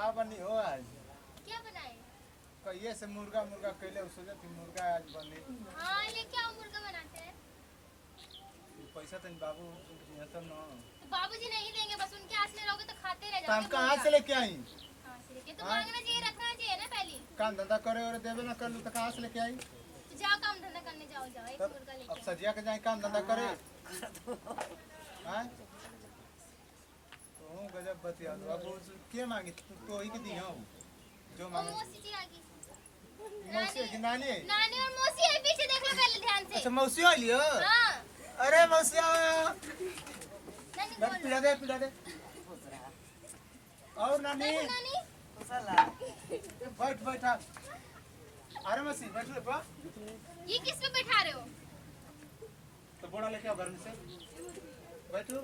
का बनी हो आज? क्या बनाए? कहिए से मुर्गा मुर्गा कैले सोचे थी मुर्गा आज बनी। हाँ ये क्या मुर्गा बनाते हैं? पैसा तो बाबू यहाँ तो ना। तो बाबूजी नहीं देंगे, बस उनके आस में रहोगे तो खाते रह तो हम जाओगे। कहाँ से लेके आई? कहाँ से लेके? तो मांगना चाहिए, रखना चाहिए ना पहले। काम धंधा करे और देवे ना कर लू तो कहाँ से लेके आई? तो जाओ काम धंधा करने जाओ, जाओ एक मुर्गा अब लेके। सजिया के जाए काम धंधा करे। हाँ? तो गजब बतिया दो। अब क्या मांगी तो ही की दी हूँ जो वो मांगे। मौसी जी आ गई। मौसी है कि नानी है? नानी और मौसी है, पीछे देख लो पहले ध्यान से। अच्छा मौसी वाली हो? हाँ अरे मौसी आओ। नानी बैठ बोल। पिला दे पिला दे। और नानी देखो नानी, बैठ बैठा। अरे मौसी बैठ ले पा। ये किस पे बैठा रहे हो? तो बोड़ा लेके आओ घर में से। बैठो।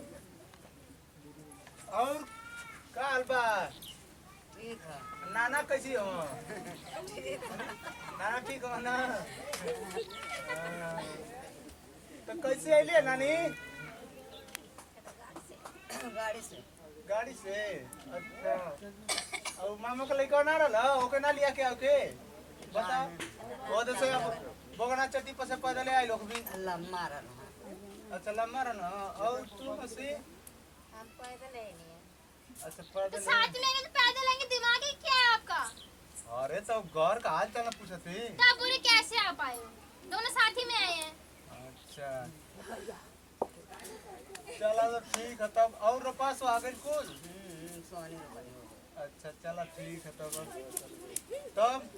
और का हाल बा? ठीक है। नाना कैसी हो? ठीक है। नाना ठीक हो ना? तो कैसे अइले नानी? गाड़ी से। गाड़ी से? अच्छा। और मामा का लड़का ना रहला ओके ना लिया के ओके? बताओ। वो तो से बोगना चट्टी पर से पैदल आए लोग भी। लम्बा रहा। अच्छा लम्बा रहना। और तू मसी? हम पैदल ही नहीं है। अच्छा तो पैदल। साथ लेंगे तो पैदल लेंगे, दिमाग ही क्या है आपका? अरे तो घर का हाल चाल पूछे थी। तो आप पूरे कैसे आ पाए हो? दोनों साथ ही में आए हैं। अच्छा चला तो ठीक है तब। और रपास आ गई कुल? सोनी रुपये हो। अच्छा चला ठीक है तब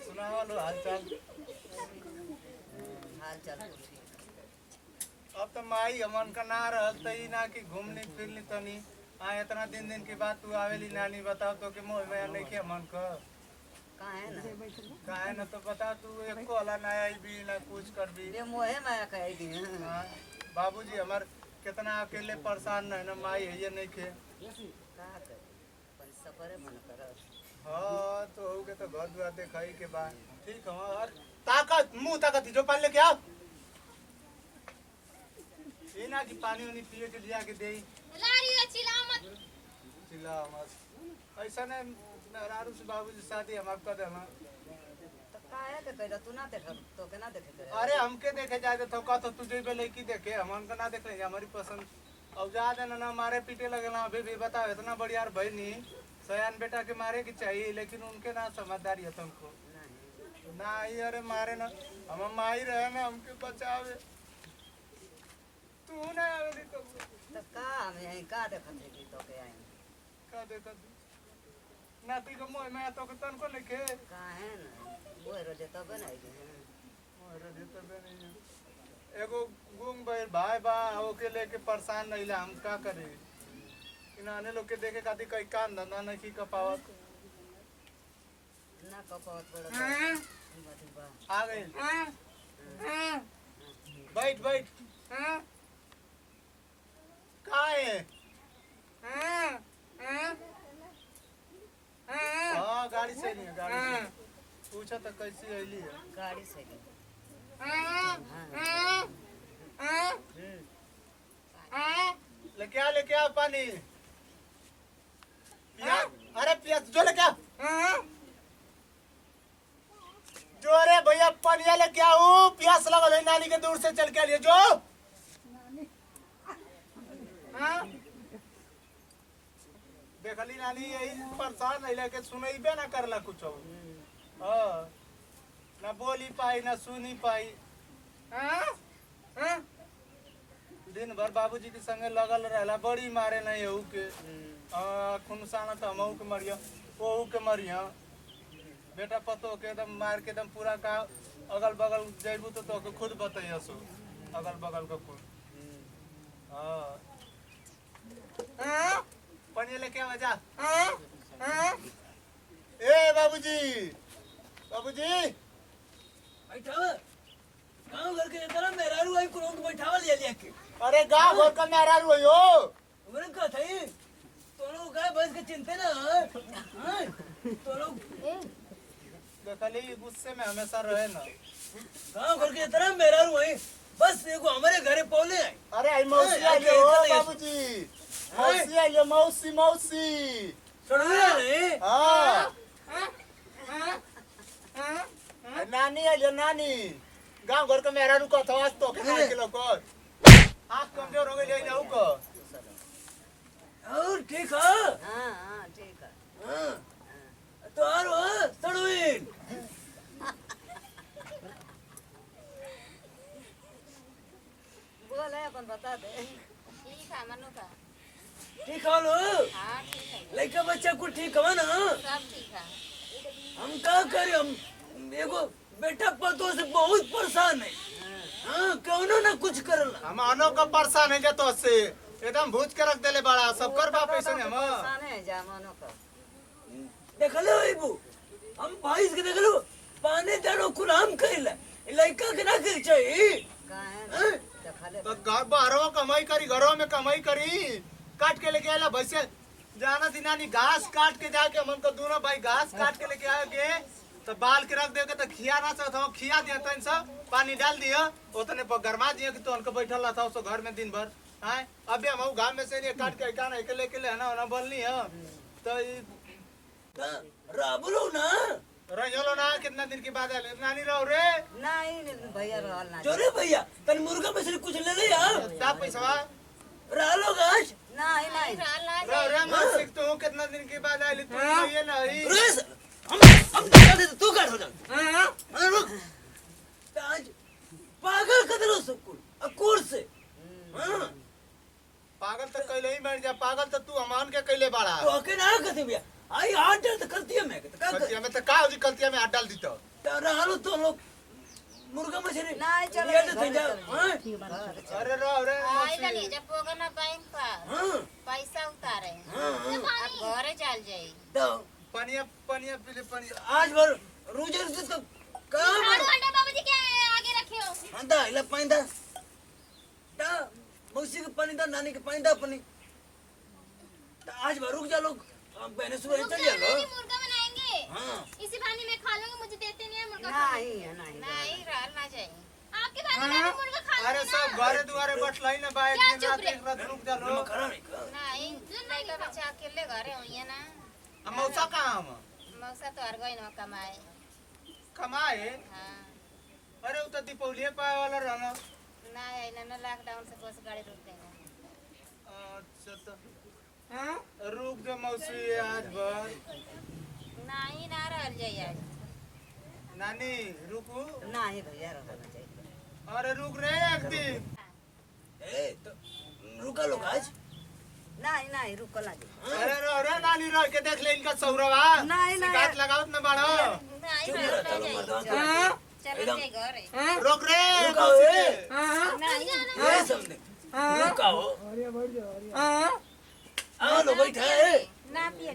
सुनावा लो हाल चाल। हाल चाल तो ठीक है। अब तो माई हमन का ना रहल तई ना कि घूमनी फिरनी तनी इतना दिन के बाद तू आवेली नानी। बताओ तो कि मोह में नहीं के हमन का कहाँ है ना? काहे ना तो बता तू एक को वाला ना आई भी ना कुछ कर भी। ये मोहे माया कह दी। हाँ, बाबूजी हमार कितना अकेले परेशान है ना माई है ये नहीं के। कहाँ कर? पर सफरे मन कर। हाँ तो हो के तो घर द्वार दिखाई के बाद ठीक है। और ताकत मुंह ताकत जो पानी लेके आओ। ये ना कि पानी वानी पिए के लिया के दे। लारी है, चिल्ला मत। चिल्ला मत ऐसा नहीं। मेहरारू से बाबूजी शादी हम आपका देना। तो काहे के कहला तू ना देख तो के ना देखे करे। अरे हमके देखे जाए तो का तो तुझे भी लड़की देखे हमन का ना देख लेंगे हमारी पसंद। अब जा देना ना मारे पीटे लगे ना अभी भी बताओ इतना बढ़िया भाई नहीं सयान बेटा के मारे की चाहिए लेकिन उनके ना समझदारी है तुमको नहीं। ना ही। अरे मारे ना हम माई रहे ना हमके बचावे तू ना आवेली तो का हम यहीं का देखते की तो के आए। का देखा तू ना ती को मोह में तो के तन को लिखे कहाँ है ना? वो रोजे तो बनाई दी। मोहरे देते बे नहीं। एगो गुंग भाई बा ओके लेके परेशान नहीं ला हम का करे। इन्हाने लोग के देखे खातिर कई काम धंधा नहीं की कपावत। ना कपावत बड़ा। आ गए बैठ बैठ। का है? हाँ गाड़ी से नहीं है गाड़ी से। पूछा तो कैसी अली है? गाड़ी से गई। लेके आ पानी पिया। अरे पिया जो लेके आ जो। अरे भैया पानी लेके आओ प्यास लगा नानी के दूर से चल के लिए जो। देखली नानी यही परेशान नहीं लेके सुनैबे ना करला कुछ। हाँ ना बोली पाई ना सुनी पाई। दिन भर बाबूजी के संगे लगल रहला बड़ी मारे नहीं हूँ के। खुनसाना तो हमहू के मरिया ओहू के मरिया। बेटा पतो के एकदम मार के एकदम पूरा का अगल बगल जेबू तो के खुद बताइए सो अगल बगल का खुद। हाँ पानी लेके आ जा। ए बाबूजी बाबूजी बैठावा गांव घर के तरह मेहरारू आई कुरों को बैठावा ले लिया के। अरे गाँव घर का मेहरारू है यो। उन्हें कहा था ये तो लोग गाय भैंस के चिंते ना हैं तो लोग देखली गुस्से में हमेशा रहे ना। गांव घर के तरह मेहरारू आई बस एगो हमारे घरे पौले आई। अरे आई मौसी आई हो बाबूजी। मौसी आई मौसी मौसी। सुन रहे हैं ले नानी गांव घर के मेरा नु कथवा तो के अरे। किलो को आंख कमजोर हो गई ले जाऊ को और ठीक है हाँ हाँ ठीक है हाँ तो और सड़ुइन बोल है अपन बता दे ठीक है मनु का ठीक है लो हाँ ठीक है लड़का बच्चा को ठीक है ना सब ठीक है हम क्या करें हम एगो बेटा पतो से बहुत परेशान है हाँ कौनो ना कुछ करला हम अनो का परेशान है जतो से एकदम भूज के रख देले बड़ा सब कर बाप ऐसे हम परेशान है जा मनो का देख लो इबू हम भाई के देख लो पानी दानो खुलाम कइला लड़का के ना कर चाहिए काहे हाँ? देखा ले तो घर बाहरों कमाई करी घरों में कमाई करी काट के लेके आला भैसे जाना थी नानी घास काट के जाके मन को दोनों भाई घास काट के लेके आगे तो बाल के रख देगे तो खिया ना सकता हूँ खिया दिया तो सब पानी डाल दिया उतने पर गरमा दिया कि तो उनको बैठल था उसको घर में दिन भर हाँ अभी हम गाँव में से नहीं काट के क्या नहीं लेके ले ना ना बोलनी है तो राबुलो ना रहो ना कितना दिन के बाद आले नानी रहो रे नहीं भैया रहल ना जो रे भैया तन मुर्गा मछली कुछ ले ले यार ता पैसा रालो गाछ नहीं नहीं रहो रे मैं सीखता हूँ कितना दिन के बाद आली तू ये नहीं रेस हम काट दे तू काट हो जा हां रुक आज पागल कर दो सब कुछ अकुर से हां पागल तो कैले ही मर जा पागल तो तू अमान के कैले बड़ा तो के ना कहते भैया आई हाथ तो करती है मैं तो का कलतिया में तो का होजी कलतिया में हाथ डाल दी तो रहलो तो लोग मुर्गा मछली नहीं चलो ये तो जा हां अरे रहो रे आइला नहीं जब पोगा ना बैंक पर हां पैसा उतारे हां अब घरे चल जाई तो पनिया पनिया पीले पनिया आज भर रोजे से तो काम झाड़ू अंडा बाबूजी के आगे रखे हो अंदा इला पाइंदा ता मौसी के पानी दा नानी के पानी दा पानी ता आज भर रुक जा लोग बहने सुबह रुक चल जाओ, जा नानी, मुर्गा बनाएंगे हां इसी बहाने में खा लूंगी मुझे देते नहीं है मुर्गा नहीं है नहीं नहीं रहल ना चाहिए आपके बहाने मैं भी मुर्गा खा अरे लूंगी सब ना घरे दुआरे बैठलाई ना बाइक क्या दिन चुप रात रे? एक रात रुक जा लो खरा नहीं का नहीं लड़का बच्चा अकेले घरे होइए ना हम मौसा कहां हम मौसा तो हर गई ना कमाए कमाए हाँ अरे उ तो दीपावली पाए वाला रहना ना आइला ना लॉकडाउन से बस गाड़ी रोक देंगे अच्छा तो रुक जा मौसी आज भर नहीं ना रहल जाई आज नानी रुकू नहीं भैया रहना चाहिए अरे रुक रे एक दिन ए तो रुका लोग आज नहीं नहीं रुको ना जी अरे रो रे नानी रह के देख ले इनका सौरवा नहीं, नहीं। शिकायत लगावत ना बाड़ो नहीं चुप रहल रह ना चलो जाई मर्दान चलो जाई घरे रोक रे रुका मौसी ए के। नहीं जाना ये समझे रुका हो आओ लो बैठा है ना पिए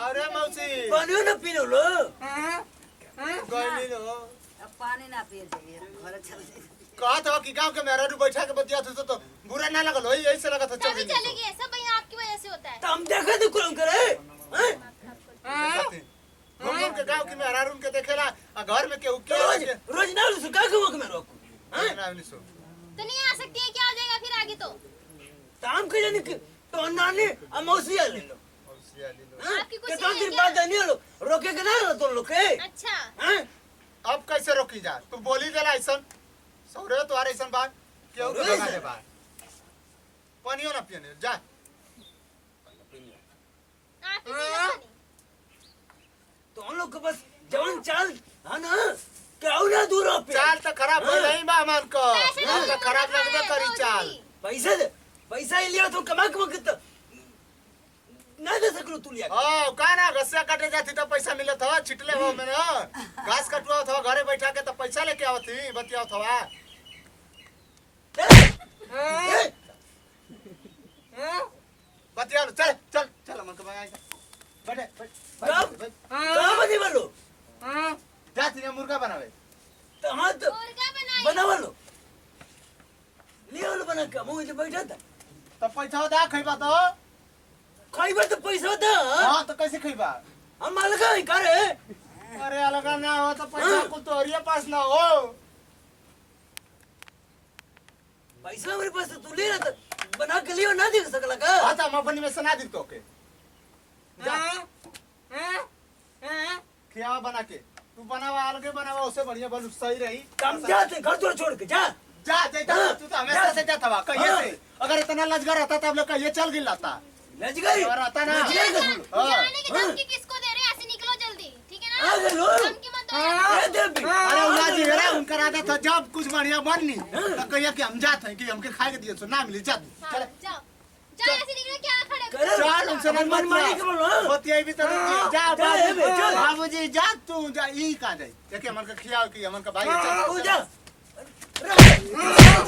अरे मौसी पानी ना पी लो गइली लो अब पानी ना पिए चाहिए घर चल जाइए कहत हो कि गांव के मेहरा रू बैठा के बतिया तो बुरा ना लगल होई ऐसे लगा था तभी चले गए सब भैया आपकी वजह से होता है तो हम देखा तो कुल करे हम के गांव के मेहरा रू के देखेला आ घर में केहू के रोज रोज ना लो का के वक्त में रोको ना नहीं सो तो नहीं आ सकती है क्या हो जाएगा फिर आगे तो काम के जाने तो नानी अमौसी ले लो मौसी आली लो आपकी कुछ के तो नहीं है दिन क्या? बाद नहीं लो रोके के ना तो लोग के अच्छा हैं अब कैसे रोकी जा तू बोली देला ऐसन सौरे तुम्हारे ऐसन बात केहू के लगा दे बात पानियो ना पियने जा आपकी वजह से तो हम लोग के बस जवान चाल है ना क्या ना दूर हो पे चाल तो खराब हो नहीं बा मन को पैसे हम तो नहीं खराब देना लगबे है करी रोज चाल भी। पैसा दे पैसा ही लिया तो कमा कितना ना दे सकलो तू लिया ओ का ना घसिया काटे जाती तो पैसा मिलत हो छिटले हो मैंने घास कटवा था घरे बैठा के तो पैसा लेके आवती बतिया था बतिया चल चल चल मन को भाई बैठे कहाँ बनी वालो जाती ने मुर्गा बनावे तो हाँ तो मुर्गा बनाई बना वालो लिया वालो बना के मुझे बैठा था तो पैसा दा खइबा तो खाई बार तो पैसा था हां तो कैसे खइबा हम मालिक है करे अरे अलग ना हो तो पैसा कुल तो हरिया पास ना हो पैसा मेरे पास तो तू ले रहा था बना के लियो ना देख सकला का हां तो हम अपनी में सुना दी तो के जा खिया बना के तू बनावा अलगे बनावा उससे बढ़िया बल सही रही काम जाते घर तो छोड़ के जा जा तू तो हमेशा से जाता हुआ कहिए से अगर इतना लजगर रहता तब लोग कहिए चल गिल लाता लज गई और आता ना लज गई जाने की धमकी किसको दे रहे हैं? ऐसे निकलो जल्दी, ठीक है ना? आ गए लो धमकी मत दो। दे दे अरे उला जी रे उनका राजा था जब कुछ बढ़िया बननी तो कहिए कि हम जाते हैं कि हमके खाए के दिए तो ना मिली जा हाँ, चल जाओ जाओ, ऐसे निकलो, क्या खड़े हो? चल उनसे मन मानी करो होती है भी तो जा बाबूजी जा तू जा ई का जाई देखिए हमन के खियाओ कि हमन का भाई ओ जा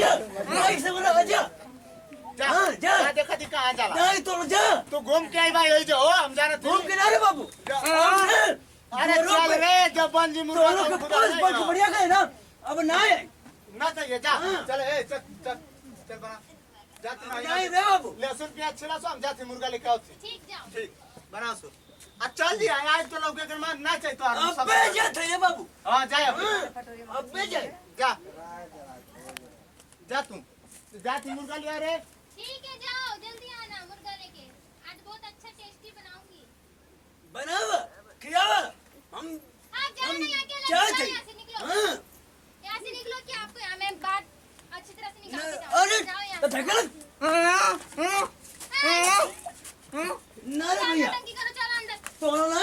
जा भाई से बोला जा जा हाँ, जा। जा देखा दी कहां जाला नहीं तो जा तू घूम के आई भाई जो हम जाना घूम के ना रे बाबू अरे चल रे जब बन जी मुर्गा दोनों के पास बल बढ़िया गए ना अब ना है ना चाहिए जा चल ए चल चल चल बना जा तू नहीं रे बाबू लहसुन प्याज छिला सो हम जाते मुर्गा लेके आओ ठीक, जाओ। ठीक बना सो आ चल जी आज तो लोग के ना चाहिए तो अबे जा थे बाबू हां जा अबे जा जा जा तू जाती मुर्गा ले आ रे ठीक है, जाओ जल्दी आना मुर्गा लेके। आज बहुत अच्छा टेस्टी बनाऊंगी। बनावा खिलावा हम आप जाओ ना, यहाँ के क्या अलग थे यहाँ से निकलो। हां यहाँ से निकलो कि आपको यहाँ मैं बात अच्छी तरह से निकाल के अरे जाओ यहाँ तो से। धकल ना रे भैया टंकी करो, चलो अंदर। तो ना